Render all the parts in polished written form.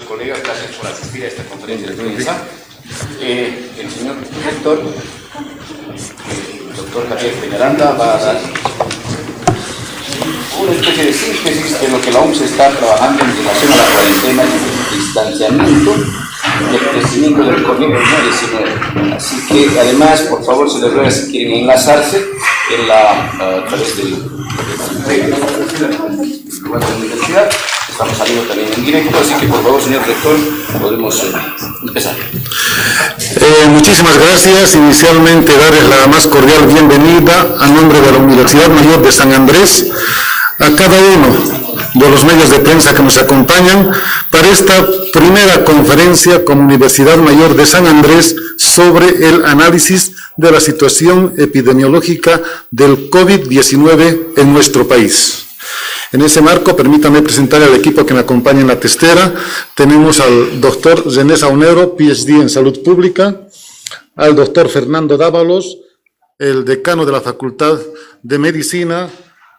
colegas, gracias por asistir a esta conferencia de prensa. El señor rector, el doctor Javier Peñaranda, va a dar una especie de síntesis de lo que la OMS está trabajando en relación a la cuarentena y el distanciamiento y el crecimiento del COVID-19. Así que, además, por favor, se les ruega si quieren enlazarse a través del lugar de la universidad. Estamos saliendo también en directo, así que, por favor, señor rector, podemos empezar. Muchísimas gracias. Inicialmente, darles la más cordial bienvenida a nombre de la Universidad Mayor de San Andrés a cada uno de los medios de prensa que nos acompañan para esta primera conferencia como Universidad Mayor de San Andrés sobre el análisis de la situación epidemiológica del COVID-19 en nuestro país. En ese marco, permítanme presentar al equipo que me acompaña en la testera. Tenemos al doctor René Saunero, PhD en Salud Pública, al doctor Fernando Dávalos, el decano de la Facultad de Medicina,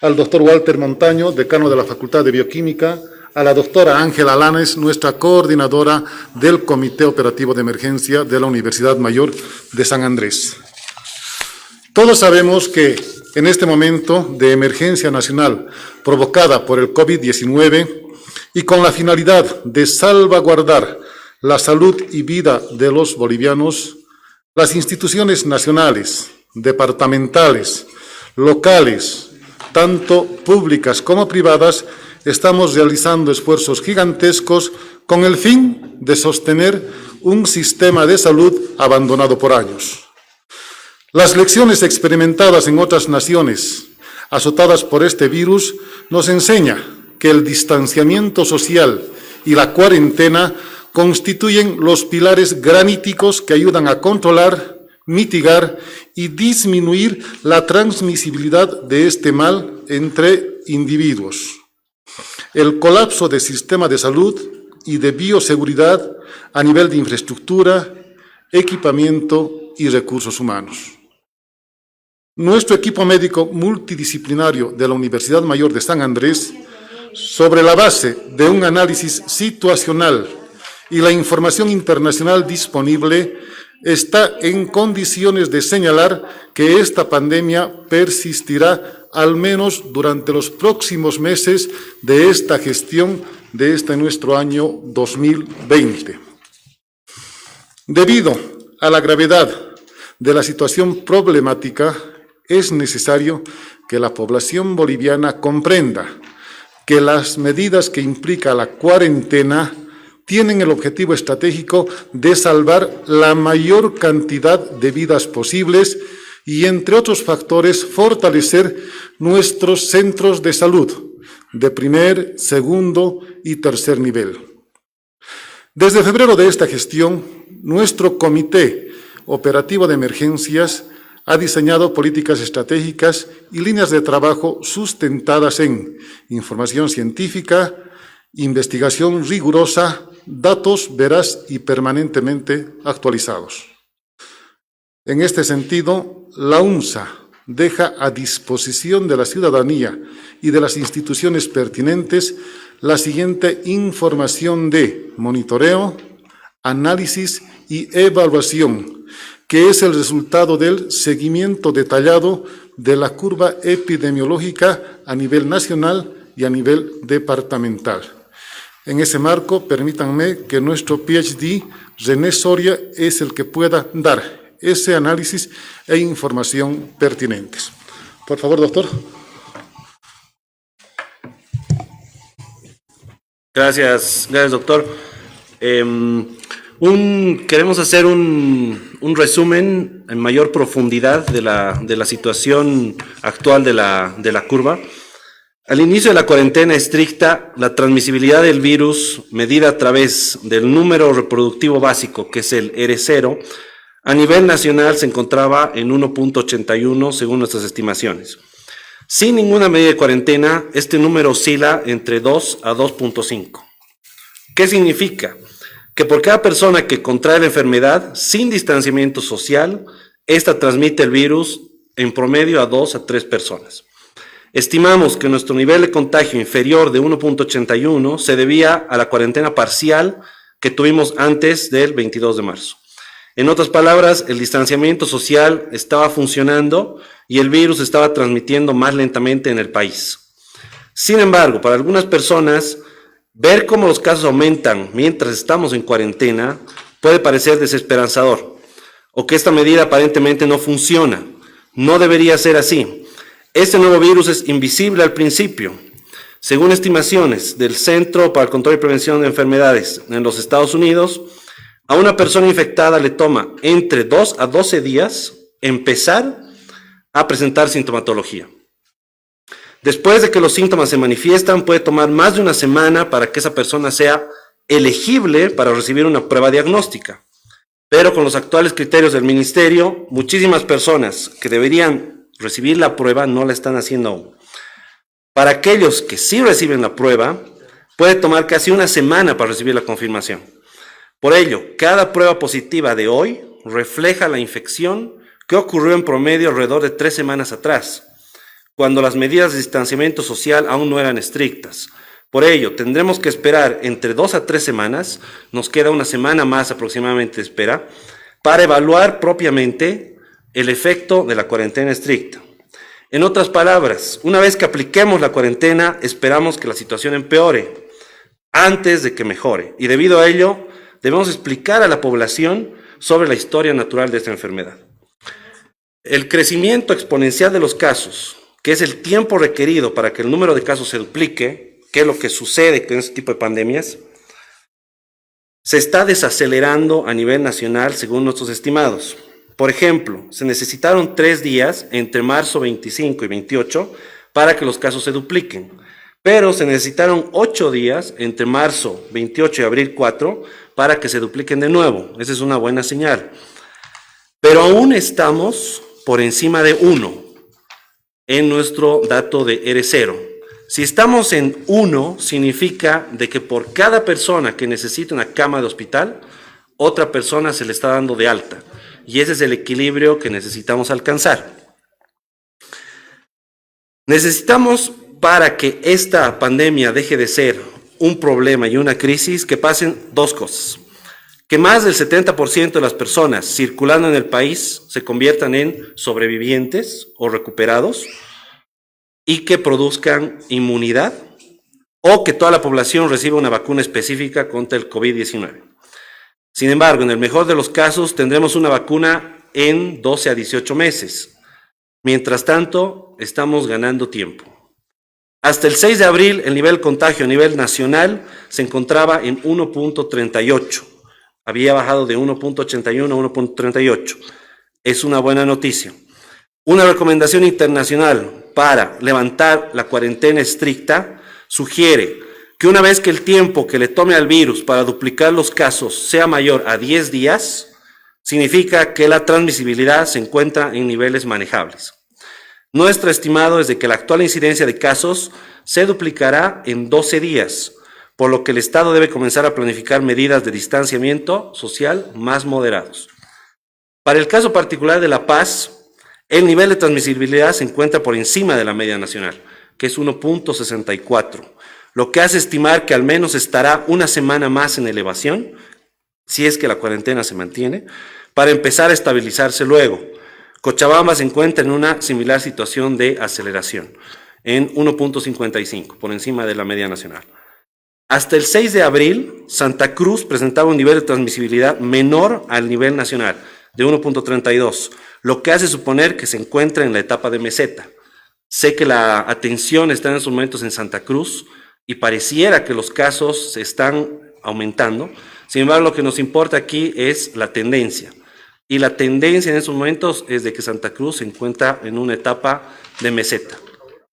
al doctor Walter Montaño, decano de la Facultad de Bioquímica, a la doctora Ángela Lanes, nuestra coordinadora del Comité Operativo de Emergencia de la Universidad Mayor de San Andrés. Todos sabemos que en este momento de emergencia nacional provocada por el COVID-19 y con la finalidad de salvaguardar la salud y vida de los bolivianos, las instituciones nacionales, departamentales, locales, tanto públicas como privadas, estamos realizando esfuerzos gigantescos con el fin de sostener un sistema de salud abandonado por años. Las lecciones experimentadas en otras naciones azotadas por este virus nos enseña que el distanciamiento social y la cuarentena constituyen los pilares graníticos que ayudan a controlar, mitigar y disminuir la transmisibilidad de este mal entre individuos. El colapso del sistema de salud y de bioseguridad a nivel de infraestructura, equipamiento y recursos humanos. Nuestro equipo médico multidisciplinario de la Universidad Mayor de San Andrés, sobre la base de un análisis situacional y la información internacional disponible, está en condiciones de señalar que esta pandemia persistirá al menos durante los próximos meses de esta gestión de este nuestro año 2020. Debido a la gravedad de la situación problemática, es necesario que la población boliviana comprenda que las medidas que implica la cuarentena tienen el objetivo estratégico de salvar la mayor cantidad de vidas posibles y, entre otros factores, fortalecer nuestros centros de salud de primer, segundo y tercer nivel. Desde febrero de esta gestión, nuestro Comité Operativo de Emergencias ha diseñado políticas estratégicas y líneas de trabajo sustentadas en información científica, investigación rigurosa, datos veraz y permanentemente actualizados. En este sentido, la UNSA deja a disposición de la ciudadanía y de las instituciones pertinentes la siguiente información de monitoreo, análisis y evaluación, que es el resultado del seguimiento detallado de la curva epidemiológica a nivel nacional y a nivel departamental. En ese marco, permítanme que nuestro PhD, René Soria, es el que pueda dar ese análisis e información pertinentes. Por favor, doctor. Gracias, doctor. Queremos hacer un resumen en mayor profundidad de la situación actual de la curva. Al inicio de la cuarentena estricta, la transmisibilidad del virus, medida a través del número reproductivo básico, que es el R0, a nivel nacional se encontraba en 1.81 según nuestras estimaciones. Sin ninguna medida de cuarentena, este número oscila entre 2 a 2.5. ¿Qué significa? Que por cada persona que contrae la enfermedad sin distanciamiento social, esta transmite el virus en promedio a 2 a 3 personas. Estimamos que nuestro nivel de contagio inferior de 1.81 se debía a la cuarentena parcial que tuvimos antes del 22 de marzo. En otras palabras, el distanciamiento social estaba funcionando y el virus se estaba transmitiendo más lentamente en el país. Sin embargo, para algunas personas, ver cómo los casos aumentan mientras estamos en cuarentena puede parecer desesperanzador, o que esta medida aparentemente no funciona. No debería ser así. Este nuevo virus es invisible al principio. Según estimaciones del Centro para el Control y Prevención de Enfermedades en los Estados Unidos, a una persona infectada le toma entre 2 a 12 días empezar a presentar sintomatología. Después de que los síntomas se manifiestan, puede tomar más de una semana para que esa persona sea elegible para recibir una prueba diagnóstica. Pero con los actuales criterios del Ministerio, muchísimas personas que deberían recibir la prueba no la están haciendo aún. Para aquellos que sí reciben la prueba, puede tomar casi una semana para recibir la confirmación. Por ello, cada prueba positiva de hoy refleja la infección que ocurrió en promedio alrededor de 3 semanas atrás, cuando las medidas de distanciamiento social aún no eran estrictas. Por ello, tendremos que esperar entre 2 a 3 semanas, nos queda una semana más aproximadamente de espera, para evaluar propiamente el efecto de la cuarentena estricta. En otras palabras, una vez que apliquemos la cuarentena, esperamos que la situación empeore antes de que mejore, y debido a ello, debemos explicar a la población sobre la historia natural de esta enfermedad. El crecimiento exponencial de los casos, que es el tiempo requerido para que el número de casos se duplique, que es lo que sucede con este tipo de pandemias, se está desacelerando a nivel nacional según nuestros estimados. Por ejemplo, se necesitaron 3 días entre marzo 25 y 28 para que los casos se dupliquen, pero se necesitaron 8 días entre marzo 28 y abril 4 para que se dupliquen de nuevo. Esa es una buena señal. Pero aún estamos por encima de 1 en nuestro dato de R0. Si estamos en 1, significa de que por cada persona que necesita una cama de hospital, otra persona se le está dando de alta. Y ese es el equilibrio que necesitamos alcanzar. Necesitamos, para que esta pandemia deje de ser un problema y una crisis, que pasen 2 cosas. Que más del 70% de las personas circulando en el país se conviertan en sobrevivientes o recuperados y que produzcan inmunidad, o que toda la población reciba una vacuna específica contra el COVID-19. Sin embargo, en el mejor de los casos, tendremos una vacuna en 12 a 18 meses. Mientras tanto, estamos ganando tiempo. Hasta el 6 de abril, el nivel de contagio a nivel nacional se encontraba en 1.38. Había bajado de 1.81 a 1.38. Es una buena noticia. Una recomendación internacional para levantar la cuarentena estricta sugiere que una vez que el tiempo que le tome al virus para duplicar los casos sea mayor a 10 días, significa que la transmisibilidad se encuentra en niveles manejables. Nuestro estimado es de que la actual incidencia de casos se duplicará en 12 días, por lo que el Estado debe comenzar a planificar medidas de distanciamiento social más moderados. Para el caso particular de La Paz, el nivel de transmisibilidad se encuentra por encima de la media nacional, que es 1.64, lo que hace estimar que al menos estará una semana más en elevación, si es que la cuarentena se mantiene, para empezar a estabilizarse luego. Cochabamba se encuentra en una similar situación de aceleración, en 1.55, por encima de la media nacional. Hasta el 6 de abril, Santa Cruz presentaba un nivel de transmisibilidad menor al nivel nacional, de 1.32, lo que hace suponer que se encuentra en la etapa de meseta. Sé que la atención está en estos momentos en Santa Cruz y pareciera que los casos se están aumentando. Sin embargo, lo que nos importa aquí es la tendencia. Y la tendencia en estos momentos es de que Santa Cruz se encuentra en una etapa de meseta.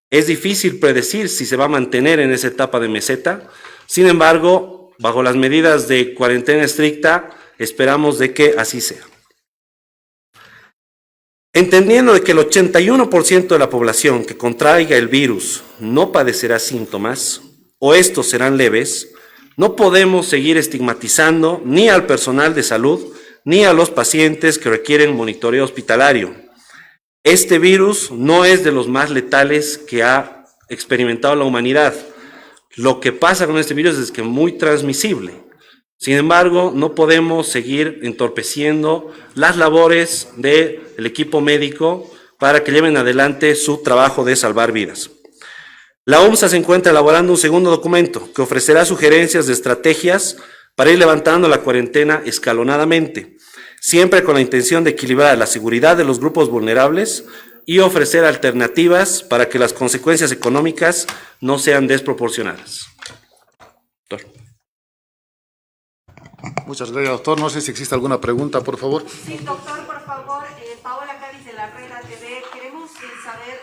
Es difícil predecir si se va a mantener en esa etapa de meseta. Sin embargo, bajo las medidas de cuarentena estricta, esperamos de que así sea. Entendiendo de que el 81% de la población que contraiga el virus no padecerá síntomas, o estos serán leves, no podemos seguir estigmatizando ni al personal de salud ni a los pacientes que requieren monitoreo hospitalario. Este virus no es de los más letales que ha experimentado la humanidad. Lo que pasa con este virus es que es muy transmisible. Sin embargo, no podemos seguir entorpeciendo las labores del equipo médico para que lleven adelante su trabajo de salvar vidas. La OMSA se encuentra elaborando un segundo documento que ofrecerá sugerencias de estrategias para ir levantando la cuarentena escalonadamente, siempre con la intención de equilibrar la seguridad de los grupos vulnerables y ofrecer alternativas para que las consecuencias económicas no sean desproporcionadas. Doctor. Muchas gracias, doctor. No sé si existe alguna pregunta, por favor. Sí, doctor, por favor, Paola Cádiz de la Red ATV, queremos saber,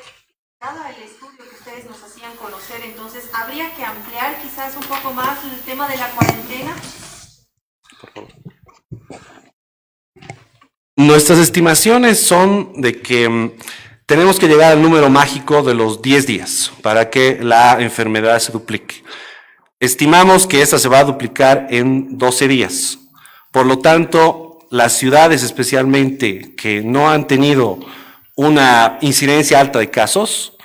dado el estudio que ustedes nos hacían conocer, entonces, ¿habría que ampliar quizás un poco más el tema de la cuarentena? Por favor. Nuestras estimaciones son de que tenemos que llegar al número mágico de los 10 días para que la enfermedad se duplique. Estimamos que esta se va a duplicar en 12 días. Por lo tanto, las ciudades especialmente que no han tenido una incidencia alta de casos,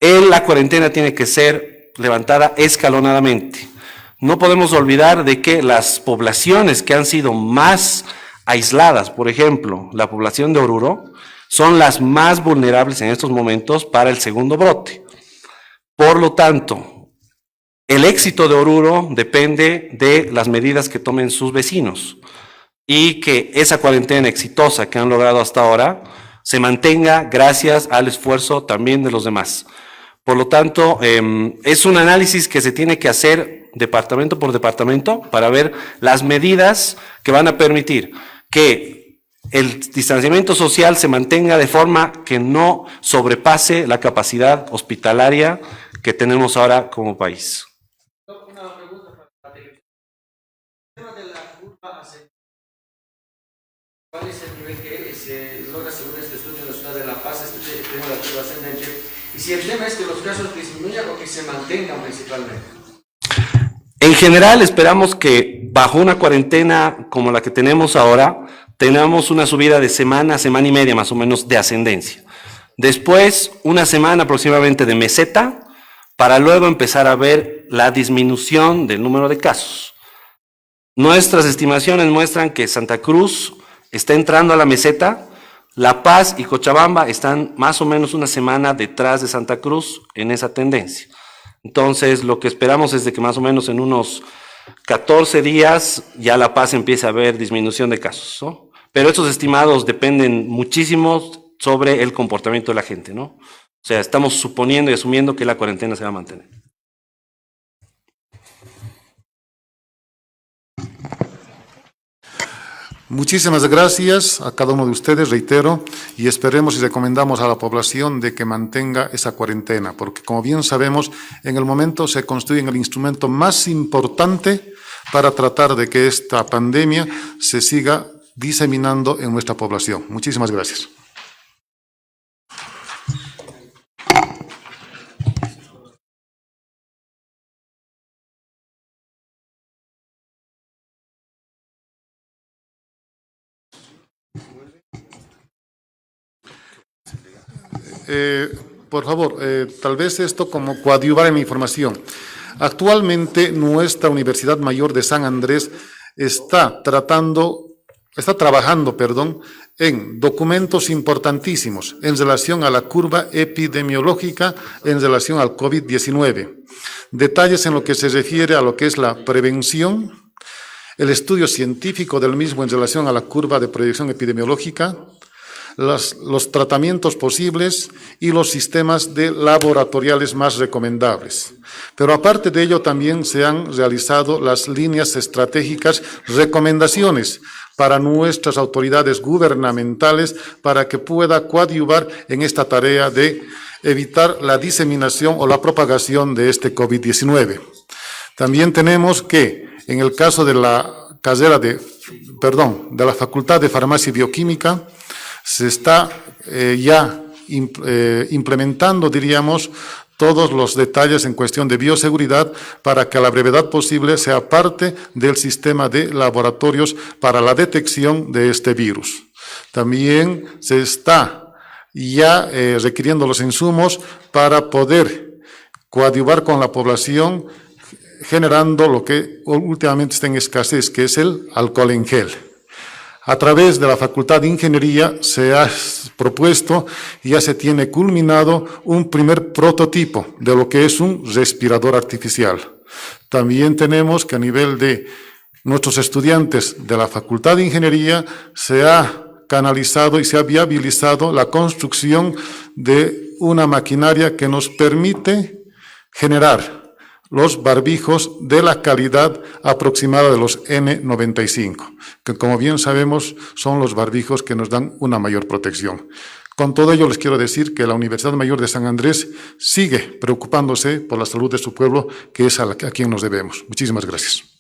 la cuarentena tiene que ser levantada escalonadamente. No podemos olvidar de que las poblaciones que han sido más aisladas, por ejemplo, la población de Oruro, son las más vulnerables en estos momentos para el segundo brote. Por lo tanto, el éxito de Oruro depende de las medidas que tomen sus vecinos y que esa cuarentena exitosa que han logrado hasta ahora se mantenga gracias al esfuerzo también de los demás. Por lo tanto, es un análisis que se tiene que hacer departamento por departamento para ver las medidas que van a permitir que el distanciamiento social se mantenga de forma que no sobrepase la capacidad hospitalaria que tenemos ahora como país. Una pregunta para el tema de la curva, ¿cuál es el nivel que se logra según este estudio en la ciudad de La Paz, este tema de la curva ascendente? Y si el tema es que los casos disminuyan o que se mantengan principalmente. En general, esperamos que bajo una cuarentena como la que tenemos ahora, tengamos una subida de semana y media más o menos de ascendencia. Después, una semana aproximadamente de meseta, para luego empezar a ver la disminución del número de casos. Nuestras estimaciones muestran que Santa Cruz está entrando a la meseta, La Paz y Cochabamba están más o menos una semana detrás de Santa Cruz en esa tendencia. Entonces, lo que esperamos es de que más o menos en unos 14 días ya La Paz empiece a ver disminución de casos, ¿no? Pero estos estimados dependen muchísimo sobre el comportamiento de la gente, ¿no? O sea, estamos suponiendo y asumiendo que la cuarentena se va a mantener. Muchísimas gracias a cada uno de ustedes, reitero, y esperemos y recomendamos a la población de que mantenga esa cuarentena, porque como bien sabemos, en el momento se constituye el instrumento más importante para tratar de que esta pandemia se siga diseminando en nuestra población. Muchísimas gracias. Por favor, tal vez esto como coadyuvar en mi información. Actualmente nuestra Universidad Mayor de San Andrés está trabajando, en documentos importantísimos en relación a la curva epidemiológica en relación al COVID-19. Detalles en lo que se refiere a lo que es la prevención, el estudio científico del mismo en relación a la curva de proyección epidemiológica, los tratamientos posibles y los sistemas laboratoriales más recomendables. Pero aparte de ello también se han realizado las líneas estratégicas, recomendaciones para nuestras autoridades gubernamentales para que pueda coadyuvar en esta tarea de evitar la diseminación o la propagación de este COVID-19. También tenemos que en el caso de la carrera de la Facultad de Farmacia y Bioquímica, se está ya implementando, diríamos, todos los detalles en cuestión de bioseguridad para que a la brevedad posible sea parte del sistema de laboratorios para la detección de este virus. También se está ya requiriendo los insumos para poder coadyuvar con la población, generando lo que últimamente está en escasez, que es el alcohol en gel. A través de la Facultad de Ingeniería se ha propuesto y ya se tiene culminado un primer prototipo de lo que es un respirador artificial. También tenemos que a nivel de nuestros estudiantes de la Facultad de Ingeniería se ha canalizado y se ha viabilizado la construcción de una maquinaria que nos permite generar los barbijos de la calidad aproximada de los N95, que como bien sabemos son los barbijos que nos dan una mayor protección. Con todo ello les quiero decir que la Universidad Mayor de San Andrés sigue preocupándose por la salud de su pueblo, que es a quien nos debemos. Muchísimas gracias.